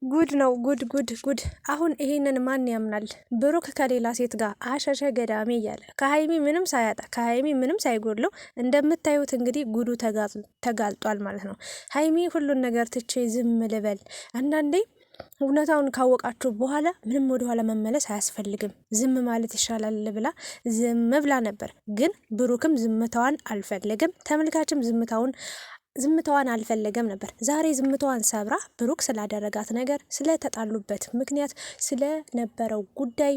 ጉድ ነው ጉድ። አሁን ይሄንን ማን ያምናል? ብሩክ ከሌላ ሴት ጋር አሸሸ ገዳሜ እያለ ከሀይሚ ምንም ሳያጣ ከሀይሚ ምንም ሳይጎድለው እንደምታዩት እንግዲህ ጉዱ ተጋልጧል ማለት ነው። ሀይሚ ሁሉን ነገር ትቼ ዝም ልበል። አንዳንዴ እውነታውን ካወቃችሁ በኋላ ምንም ወደኋላ መመለስ አያስፈልግም፣ ዝም ማለት ይሻላል ብላ ዝም ብላ ነበር። ግን ብሩክም ዝምታዋን አልፈለገም፣ ተመልካችም ዝምታዋን አልፈለገም ነበር። ዛሬ ዝምታዋን ሰብራ ብሩክ ስላደረጋት ነገር፣ ስለተጣሉበት ምክንያት፣ ስለነበረው ጉዳይ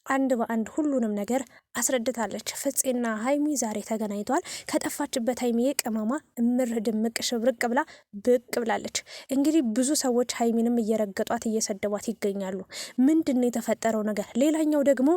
አንድ በአንድ ሁሉንም ነገር አስረድታለች። ፍፄና ሀይሚ ዛሬ ተገናኝተዋል። ከጠፋችበት ሀይሚዬ ቅመማ እምር ድምቅ ሽብርቅ ብላ ብቅ ብላለች። እንግዲህ ብዙ ሰዎች ሀይሚንም እየረገጧት እየሰደቧት ይገኛሉ። ምንድን ነው የተፈጠረው ነገር? ሌላኛው ደግሞ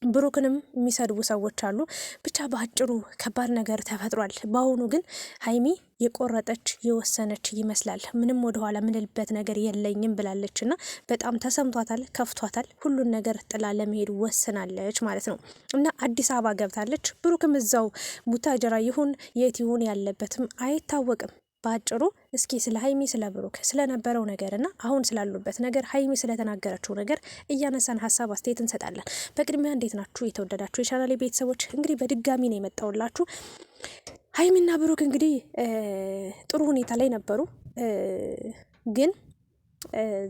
ብሩክንም የሚሰድቡ ሰዎች አሉ። ብቻ በአጭሩ ከባድ ነገር ተፈጥሯል። በአሁኑ ግን ሀይሚ የቆረጠች የወሰነች ይመስላል። ምንም ወደኋላ ምንልበት ነገር የለኝም ብላለች እና በጣም ተሰምቷታል፣ ከፍቷታል። ሁሉን ነገር ጥላ ለመሄድ ወስናለች ማለት ነው እና አዲስ አበባ ገብታለች። ብሩክም እዛው ቡታጀራ ይሁን የት ይሁን ያለበትም አይታወቅም። በአጭሩ እስኪ ስለ ሀይሚ ስለ ብሩክ ስለነበረው ነገር እና አሁን ስላሉበት ነገር ሀይሚ ስለተናገረችው ነገር እያነሳን ሀሳብ አስተያየት እንሰጣለን። በቅድሚያ እንዴት ናችሁ የተወደዳችሁ የቻናሌ ቤተሰቦች? እንግዲህ በድጋሚ ነው የመጣውላችሁ። ሀይሚና ብሩክ እንግዲህ ጥሩ ሁኔታ ላይ ነበሩ ግን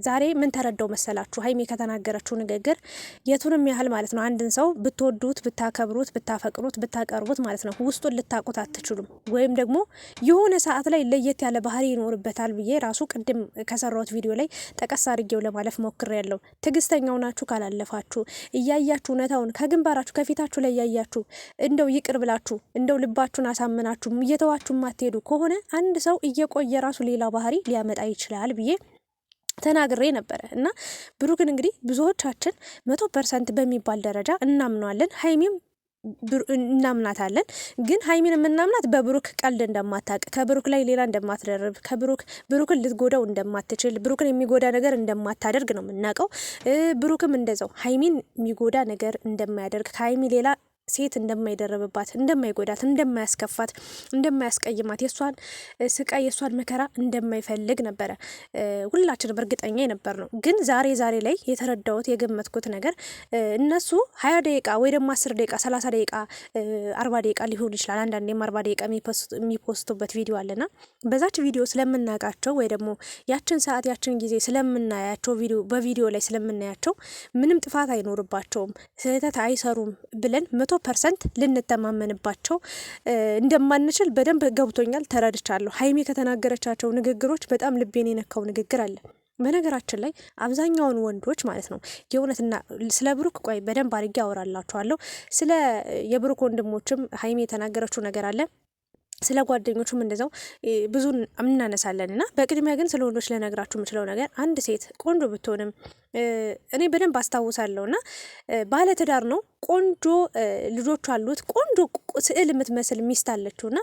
ዛሬ ምን ተረዳው መሰላችሁ? ሀይሚ ከተናገረችው ንግግር የቱንም ያህል ማለት ነው አንድን ሰው ብትወዱት፣ ብታከብሩት፣ ብታፈቅሩት፣ ብታቀርቡት ማለት ነው ውስጡን ልታቁት አትችሉም። ወይም ደግሞ የሆነ ሰዓት ላይ ለየት ያለ ባህሪ ይኖርበታል ብዬ ራሱ ቅድም ከሰራሁት ቪዲዮ ላይ ጠቀስ አድርጌው ለማለፍ ሞክሬያለሁ። ትዕግስተኛው ናችሁ ካላለፋችሁ፣ እያያችሁ እውነታውን ከግንባራችሁ ከፊታችሁ ላይ እያያችሁ እንደው ይቅር ብላችሁ እንደው ልባችሁን አሳምናችሁ እየተዋችሁ ማትሄዱ ከሆነ አንድ ሰው እየቆየ ራሱ ሌላ ባህሪ ሊያመጣ ይችላል ብዬ ተናግሬ ነበረ እና ብሩክን እንግዲህ ብዙዎቻችን 100% በሚባል ደረጃ እናምነዋለን። ሀይሚም እናምናታለን። ግን ሀይሚን የምናምናት በብሩክ ቀልድ እንደማታቅ፣ ከብሩክ ላይ ሌላ እንደማትደርብ፣ ብሩክን ልትጎዳው እንደማትችል፣ ብሩክን የሚጎዳ ነገር እንደማታደርግ ነው የምናውቀው። ብሩክም እንደዛው ሀይሚን የሚጎዳ ነገር እንደማያደርግ፣ ከሀይሚ ሌላ ሴት እንደማይደረብባት፣ እንደማይጎዳት፣ እንደማያስከፋት፣ እንደማያስቀይማት፣ የሷን ስቃይ የሷን መከራ እንደማይፈልግ ነበረ ሁላችንም እርግጠኛ የነበር ነው። ግን ዛሬ ላይ የተረዳሁት የገመትኩት ነገር እነሱ 20 ደቂቃ ወይ ደግሞ 10 ደቂቃ 30 ደቂቃ 40 ደቂቃ ሊሆን ይችላል። አንዳንዴም 40 ደቂቃ የሚፖስቱበት ቪዲዮ አለና በዛች ቪዲዮ ስለምናውቃቸው ወይ ደግሞ ያችን ሰዓት ያችን ጊዜ ስለምናያቸው በቪዲዮ ላይ ስለምናያቸው ምንም ጥፋት አይኖርባቸውም፣ ስህተት አይሰሩም ብለን 100% ልንተማመንባቸው እንደማንችል በደንብ ገብቶኛል፣ ተረድቻለሁ። ሀይሚ ከተናገረቻቸው ንግግሮች በጣም ልቤን የነካው ንግግር አለ። በነገራችን ላይ አብዛኛውን ወንዶች ማለት ነው የእውነትና ስለ ብሩክ ቆይ በደንብ አድርጌ አወራላችኋለሁ። ስለ የብሩክ ወንድሞችም ሀይሚ የተናገረችው ነገር አለ። ስለ ጓደኞቹም እንደዛው ብዙ እናነሳለን እና በቅድሚያ ግን ስለ ወንዶች ለነግራችሁ የምችለው ነገር አንድ ሴት ቆንጆ ብትሆንም እኔ በደንብ አስታውሳለሁ እና ባለትዳር ነው፣ ቆንጆ ልጆች አሉት፣ ቆንጆ ስዕል የምትመስል ሚስት አለችው እና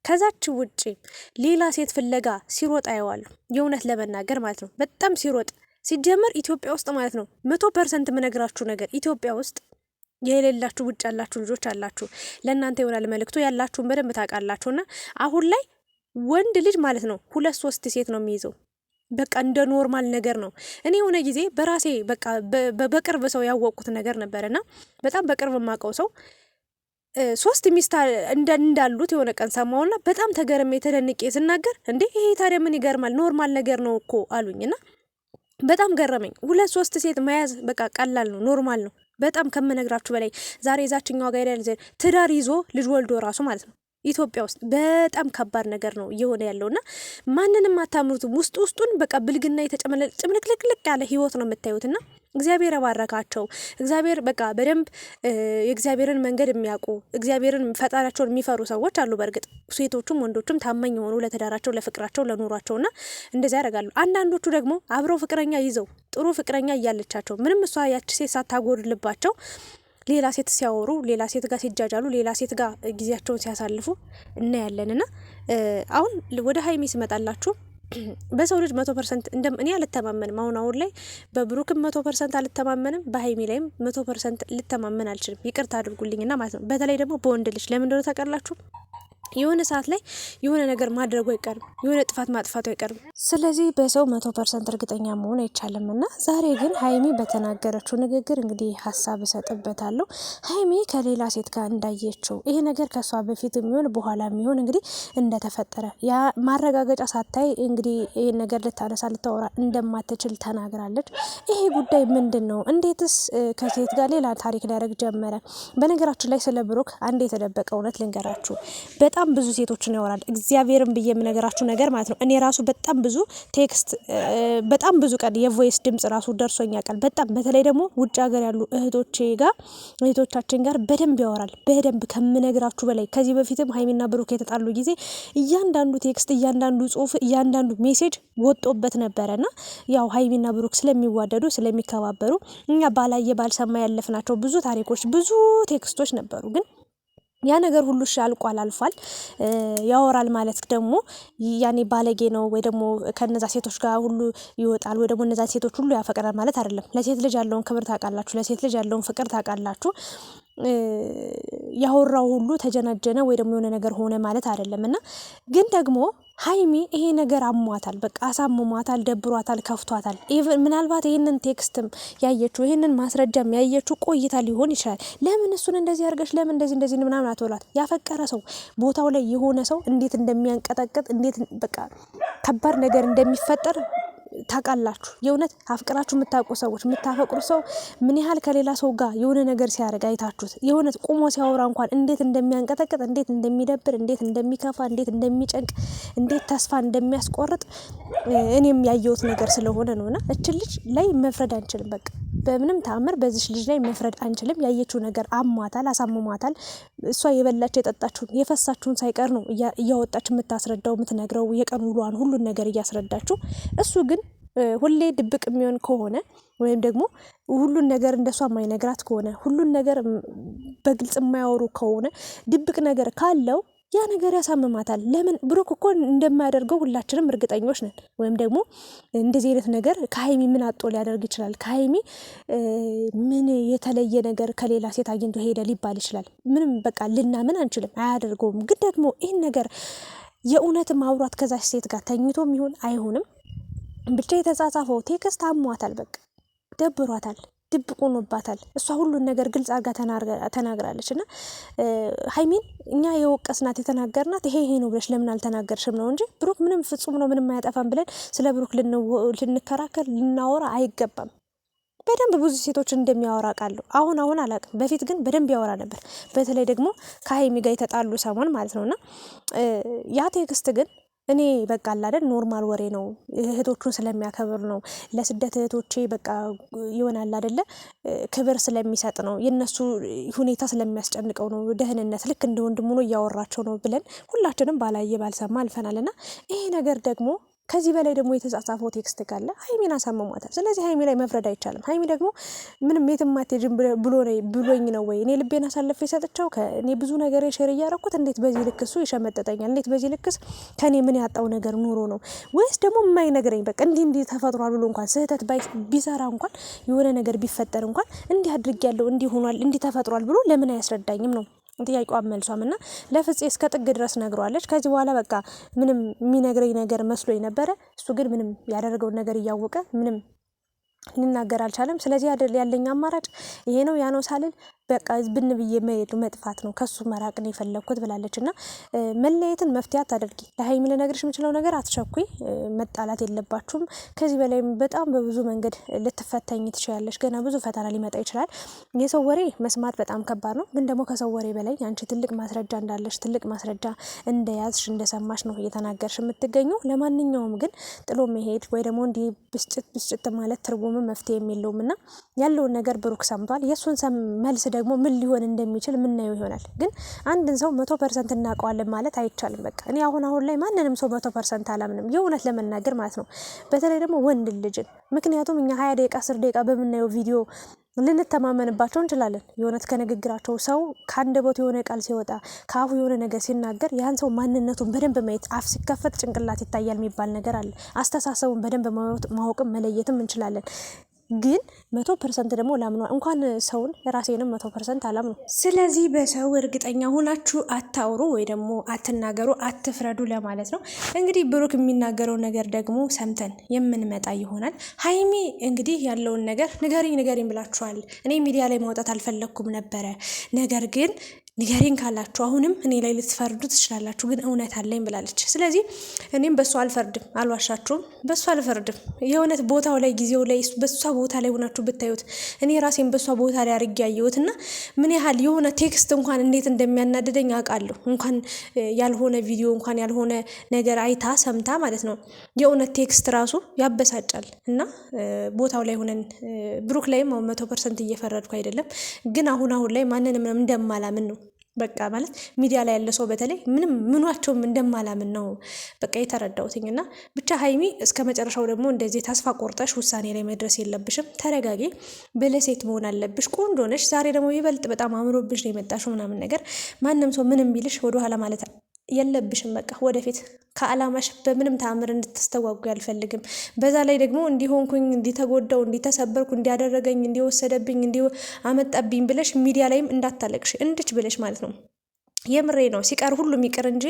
ከዛች ውጪ ሌላ ሴት ፍለጋ ሲሮጥ አየዋለሁ። የእውነት ለመናገር ማለት ነው በጣም ሲሮጥ ሲጀመር ኢትዮጵያ ውስጥ ማለት ነው 100% የምነግራችሁ ነገር ኢትዮጵያ ውስጥ የሌላችሁ ውጭ ያላችሁ ልጆች አላችሁ፣ ለእናንተ ይሆናል መልእክቱ። ያላችሁን በደንብ ታውቃላችሁና አሁን ላይ ወንድ ልጅ ማለት ነው 2-3 ሴት ነው የሚይዘው። በቃ እንደ ኖርማል ነገር ነው። እኔ የሆነ ጊዜ በራሴ በቃ በቅርብ ሰው ያወቅኩት ነገር ነበርና በጣም በቅርብ የማውቀው ሰው 3 ሚስት እንዳሉት የሆነ ቀን ሰማውና በጣም ተገርሜ ተደንቄ ስናገር እንዴ ይሄ ታዲያ ምን ይገርማል? ኖርማል ነገር ነው እኮ አሉኝና በጣም ገረመኝ። 2-3 ሴት መያዝ በቃ ቀላል ነው፣ ኖርማል ነው። በጣም ከምነግራችሁ በላይ ዛሬ ዛችኛው ጋር ያለ ትዳር ይዞ ልጅ ወልዶ ራሱ ማለት ነው ኢትዮጵያ ውስጥ በጣም ከባድ ነገር ነው እየሆነ ያለውና ማንንም አታምሩትም። ውስጡን በቃ ብልግና የተጨመለ ጭምልቅልቅ ያለ ህይወት ነው የምታዩትና እግዚአብሔር ባረካቸው። እግዚአብሔር በቃ በደንብ የእግዚአብሔርን መንገድ የሚያውቁ እግዚአብሔርን ፈጣሪያቸውን የሚፈሩ ሰዎች አሉ። በእርግጥ ሴቶቹም ወንዶቹም ታማኝ የሆኑ ለትዳራቸው፣ ለፍቅራቸው፣ ለኑሯቸውና እንደዚያ ያደርጋሉ። አንዳንዶቹ ደግሞ አብረው ፍቅረኛ ይዘው ጥሩ ፍቅረኛ እያለቻቸው ምንም እሷ ያቺ ሴት ሳታጎድልባቸው ሌላ ሴት ሲያወሩ፣ ሌላ ሴት ጋር ሲጃጃሉ፣ ሌላ ሴት ጋር ጊዜያቸውን ሲያሳልፉ እናያለንና አሁን ወደ ሀይሚ ስመጣላችሁ በሰው ልጅ 100% እኔ አልተማመንም። አሁን ላይ በብሩክም 100% አልተማመንም፣ በሀይሚ ላይም 100% ልተማመን አልችልም። ይቅርታ አድርጉልኝና ማለት ነው። በተለይ ደግሞ በወንድ ልጅ ለምን እንደሆነ ታውቃላችሁ? የሆነ ሰዓት ላይ የሆነ ነገር ማድረጉ አይቀርም፣ የሆነ ጥፋት ማጥፋቱ አይቀርም። ስለዚህ በሰው 100% እርግጠኛ መሆን አይቻልም። እና ዛሬ ግን ሀይሚ በተናገረችው ንግግር እንግዲህ ሀሳብ እሰጥበታለሁ። ሀይሚ ከሌላ ሴት ጋር እንዳየችው ይሄ ነገር ከሷ በፊት የሚሆን በኋላ የሚሆን እንግዲህ እንደተፈጠረ ያ ማረጋገጫ ሳታይ እንግዲህ ይሄን ነገር ልታነሳ ልታወራ እንደማትችል ተናግራለች። ይሄ ጉዳይ ምንድን ነው? እንዴትስ ከሴት ጋር ሌላ ታሪክ ሊያደርግ ጀመረ? በነገራችን ላይ ስለ ብሩክ አንድ የተደበቀ እውነት ልንገራችሁ። በጣም ብዙ ሴቶችን ያወራል። እግዚአብሔርን ብዬ የምነገራችሁ ነገር ማለት ነው። እኔ ራሱ በጣም ብዙ ቴክስት በጣም ብዙ ቀን የቮይስ ድምጽ ራሱ ደርሶኛ ቃል በጣም በተለይ ደግሞ ውጭ ሀገር ያሉ እህቶቻችን ጋር በደንብ ያወራል። በደንብ ከምነግራችሁ በላይ ከዚህ በፊትም ሀይሚና ብሩክ የተጣሉ ጊዜ እያንዳንዱ ቴክስት፣ እያንዳንዱ ጽሁፍ፣ እያንዳንዱ ሜሴጅ ወጦበት ነበረና ያው ሀይሚና ብሩክ ስለሚዋደዱ ስለሚከባበሩ እኛ ባላየ ባልሰማ ያለፍናቸው ብዙ ታሪኮች ብዙ ቴክስቶች ነበሩ ግን ያ ነገር ሁሉ አልቋል አልፏል። ያወራል ማለት ደግሞ ያኔ ባለጌ ነው ወይ ደግሞ ከነዛ ሴቶች ጋር ሁሉ ይወጣል ወይ ደግሞ እነዛ ሴቶች ሁሉ ያፈቅራል ማለት አይደለም። ለሴት ልጅ ያለውን ክብር ታውቃላችሁ፣ ለሴት ልጅ ያለውን ፍቅር ታውቃላችሁ። ያወራው ሁሉ ተጀናጀነ ወይ ደግሞ የሆነ ነገር ሆነ ማለት አይደለም። እና ግን ደግሞ ሀይሚ ይሄ ነገር አሟታል፣ በቃ አሳምሟታል፣ ደብሯታል፣ ከፍቷታል። ምናልባት ይህንን ቴክስትም ያየችው ይህንን ማስረጃም ያየችው ቆይታ ሊሆን ይችላል። ለምን እሱን እንደዚህ አድርገሽ ለምን እንደዚህ ምናምን አትበሏት። ያፈቀረ ሰው ቦታው ላይ የሆነ ሰው እንዴት እንደሚያንቀጠቅጥ እንዴት በቃ ከባድ ነገር እንደሚፈጠር ታውቃላችሁ። የእውነት አፍቅራችሁ የምታውቁ ሰዎች የምታፈቅሩ ሰው ምን ያህል ከሌላ ሰው ጋር የሆነ ነገር ሲያደርግ አይታችሁት የእውነት ቁሞ ሲያወራ እንኳን እንዴት እንደሚያንቀጠቅጥ እንዴት እንደሚደብር እንዴት እንደሚከፋ እንዴት እንደሚጨንቅ እንዴት ተስፋ እንደሚያስቆርጥ እኔም ያየሁት ነገር ስለሆነ ነውና እች ልጅ ላይ መፍረድ አንችልም። በቃ በምንም ተአምር በዚች ልጅ ላይ መፍረድ አንችልም። ያየችው ነገር አሟታል፣ አሳምሟታል። እሷ የበላችሁ የጠጣችሁን የፈሳችሁን ሳይቀር ነው እያወጣች የምታስረዳው የምትነግረው የቀን ውሏን ሁሉን ነገር እያስረዳችሁ እሱ ግን ሁሌ ድብቅ የሚሆን ከሆነ ወይም ደግሞ ሁሉን ነገር እንደሷ የማይነግራት ከሆነ ሁሉን ነገር በግልጽ የማያወሩ ከሆነ ድብቅ ነገር ካለው ያ ነገር ያሳምማታል። ለምን ብሩክ እኮ እንደማያደርገው ሁላችንም እርግጠኞች ነን። ወይም ደግሞ እንደዚህ አይነት ነገር ከሀይሚ ምን አጦ ሊያደርግ ይችላል? ከሀይሚ ምን የተለየ ነገር ከሌላ ሴት አግኝቶ ሄደ ሊባል ይችላል። ምንም በቃ ልናምን አንችልም። አያደርገውም። ግን ደግሞ ይህን ነገር የእውነት ማውራት ከዛች ሴት ጋር ተኝቶም ይሆን አይሆንም ብቻ የተጻጻፈው ቴክስት አሟታል፣ በቃ ደብሯታል፣ ድብቅ ሆኖባታል። እሷ ሁሉን ነገር ግልጽ አድርጋ ተናግራለች። እና ሀይሚን እኛ የወቀስናት የተናገርናት ይሄ ነው ብለሽ ለምን አልተናገርሽም ነው እንጂ ብሩክ ምንም ፍጹም ነው ምንም አያጠፋም ብለን ስለ ብሩክ ልንከራከር ልናወራ አይገባም። በደንብ ብዙ ሴቶች እንደሚያወራ ቃሉ አሁን አላውቅም። በፊት ግን በደንብ ያወራ ነበር። በተለይ ደግሞ ከሀይሚ ጋር የተጣሉ ሰሞን ማለት ነውና ያ ቴክስት ግን እኔ በቃ አላደል ኖርማል ወሬ ነው። እህቶቹን ስለሚያከብር ነው። ለስደት እህቶቼ በቃ ይሆናል አይደለ ክብር ስለሚሰጥ ነው። የነሱ ሁኔታ ስለሚያስጨንቀው ነው። ደህንነት ልክ እንደ ወንድሙ ነው እያወራቸው ነው ብለን ሁላችንም ባላየ ባልሰማ አልፈናልና ይሄ ነገር ደግሞ ከዚህ በላይ ደግሞ የተጻጻፈው ቴክስት ካለ ሀይሚን አሳምሟታል። ስለዚህ ሀይሚ ላይ መፍረድ አይቻልም። ሀይሚ ደግሞ ምንም የትም አትሄጂም ብሎኝ ነው ወይ እኔ ልቤን አሳልፌ ሰጥቻው እኔ ብዙ ነገር ሼር እያረኩት እንዴት በዚህ ልክ እሱ ይሸመጠጠኛል? እንዴት በዚህ ልክስ ከኔ ምን ያጣው ነገር ኑሮ ነው? ወይስ ደግሞ የማይነግረኝ በቃ እንዲህ ተፈጥሯል ብሎ እንኳን ስህተት ቢሰራ እንኳን የሆነ ነገር ቢፈጠር እንኳን እንዲህ አድርጌያለሁ እንዲህ ሆኗል እንዲህ ተፈጥሯል ብሎ ለምን አያስረዳኝም ነው ጥያቄው መልሷም። እና ለፍፄ እስከ ጥግ ድረስ ነግሯለች። ከዚህ በኋላ በቃ ምንም የሚነግረኝ ነገር መስሎኝ ነበረ። እሱ ግን ምንም ያደረገውን ነገር እያወቀ ምንም ሊናገር አልቻለም። ስለዚህ ያለኝ አማራጭ ይሄ ነው ያ ነው ሳልል በቃ ብን ብዬ መሄድ መጥፋት ነው፣ ከሱ መራቅ ነው የፈለግኩት ብላለች። እና መለየትን መፍትሄ አታደርጊ። ለሀይሚ ልነግርሽ የምችለው ነገር አትቸኩይ፣ መጣላት የለባችሁም። ከዚህ በላይም በጣም በብዙ መንገድ ልትፈተኝ ትችላለች። ገና ብዙ ፈተና ሊመጣ ይችላል። የሰው ወሬ መስማት በጣም ከባድ ነው። ግን ደግሞ ከሰው ወሬ በላይ አንቺ ትልቅ ማስረጃ እንዳለሽ ትልቅ ማስረጃ እንደያዝሽ እንደሰማሽ ነው እየተናገርሽ የምትገኘው። ለማንኛውም ግን ጥሎ መሄድ ወይ ደግሞ እንዲህ ብስጭት ማለት ትርጉም መፍትሄ የለውም። እና ያለውን ነገር ብሩክ ሰምቷል። የእሱን መልስ ደግሞ ምን ሊሆን እንደሚችል ምናየው ይሆናል። ግን አንድን ሰው 100% እናውቀዋለን ማለት አይቻልም። በቃ እኔ አሁን ላይ ማንንም ሰው 100% አላምንም፣ የእውነት ለመናገር ማለት ነው። በተለይ ደግሞ ወንድ ልጅን። ምክንያቱም እኛ 20 ደቂቃ 10 ደቂቃ በምናየው ቪዲዮ ልንተማመንባቸው እንችላለን። የእውነት ከንግግራቸው ሰው ከአንደበቱ የሆነ ቃል ሲወጣ ከአፉ የሆነ ነገር ሲናገር ያን ሰው ማንነቱን በደንብ ማየት፣ አፍ ሲከፈት ጭንቅላት ይታያል የሚባል ነገር አለ። አስተሳሰቡን በደንብ ማወቅም መለየትም እንችላለን። ግን 100% ደግሞ ላምኗ እንኳን ሰውን ራሴንም 100% አላምኑ። ስለዚህ በሰው እርግጠኛ ሆናችሁ አታውሩ ወይ ደግሞ አትናገሩ፣ አትፍረዱ ለማለት ነው። እንግዲህ ብሩክ የሚናገረው ነገር ደግሞ ሰምተን የምንመጣ ይሆናል። ሀይሚ እንግዲህ ያለውን ነገር ንገሪኝ ብላችኋል። እኔ ሚዲያ ላይ ማውጣት አልፈለግኩም ነበረ፣ ነገር ግን ንገሪኝ ካላችሁ አሁንም እኔ ላይ ልትፈርዱ ትችላላችሁ፣ ግን እውነት አለኝ ብላለች። ስለዚህ እኔም በእሷ አልፈርድም፣ አልዋሻችሁም፣ በእሷ አልፈርድም። የእውነት ቦታው ላይ ጊዜው ላይ በእሷ ቦታ ላይ ሆናችሁ ብታዩት እኔ ራሴን በእሷ ቦታ ላይ አድርጌ ያየሁት እና ምን ያህል የሆነ ቴክስት እንኳን እንዴት እንደሚያናድደኝ አውቃለሁ። እንኳን ያልሆነ ቪዲዮ እንኳን ያልሆነ ነገር አይታ ሰምታ ማለት ነው። የእውነት ቴክስት ራሱ ያበሳጫል። እና ቦታው ላይ ሆነን ብሩክ ላይም 100% እየፈረድኩ አይደለም፣ ግን አሁን ላይ ማንንም እንደማላምን ነው በቃ ማለት ሚዲያ ላይ ያለ ሰው በተለይ ምኗቸውም እንደማላምን ነው በቃ የተረዳሁትኝ። እና ብቻ ሀይሚ እስከ መጨረሻው ደግሞ እንደዚህ ተስፋ ቆርጠሽ ውሳኔ ላይ መድረስ የለብሽም። ተረጋጊ፣ ብለሴት መሆን አለብሽ። ቆንጆ ነሽ። ዛሬ ደግሞ ይበልጥ በጣም አምሮብሽ ነው የመጣሽው ምናምን ነገር። ማንም ሰው ምንም ቢልሽ ወደኋላ ማለት የለብሽም። በቃ ወደፊት ከአላማሽ በምንም ተአምር እንድትስተጓጉ አልፈልግም። በዛ ላይ ደግሞ እንዲሆንኩኝ፣ እንዲተጎዳው፣ እንዲተሰበርኩ፣ እንዲያደረገኝ፣ እንዲወሰደብኝ፣ እንዲአመጣብኝ ብለሽ ሚዲያ ላይም እንዳታለቅሽ እንድች ብለሽ ማለት ነው። የምሬ ነው። ሲቀር ሁሉም ይቅር እንጂ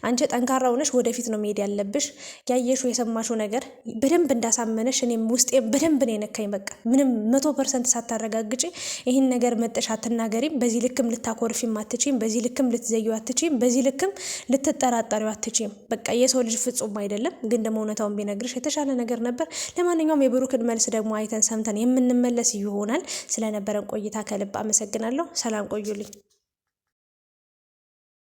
አንቺ ጠንካራ ሆነሽ ወደፊት ነው መሄድ ያለብሽ። ያየሽው የሰማሽው ነገር በደንብ እንዳሳመነሽ እኔም ውስጤ በደንብ ነው የነካኝ። በቃ ምንም 100% ሳታረጋግጪ ይህን ነገር መጠሽ አትናገሪም። በዚህ ልክም ልታኮርፊም አትችይም። በዚህ ልክም ልትዘዩ አትችይም። በዚህ ልክም ልትጠራጠሪው አትችይም። በቃ የሰው ልጅ ፍጹም አይደለም። ግን ደግሞ እውነታውን ቢነግርሽ የተሻለ ነገር ነበር። ለማንኛውም የብሩክን መልስ ደግሞ አይተን ሰምተን የምንመለስ ይሆናል። ስለነበረን ቆይታ ከልብ አመሰግናለሁ። ሰላም ቆዩልኝ።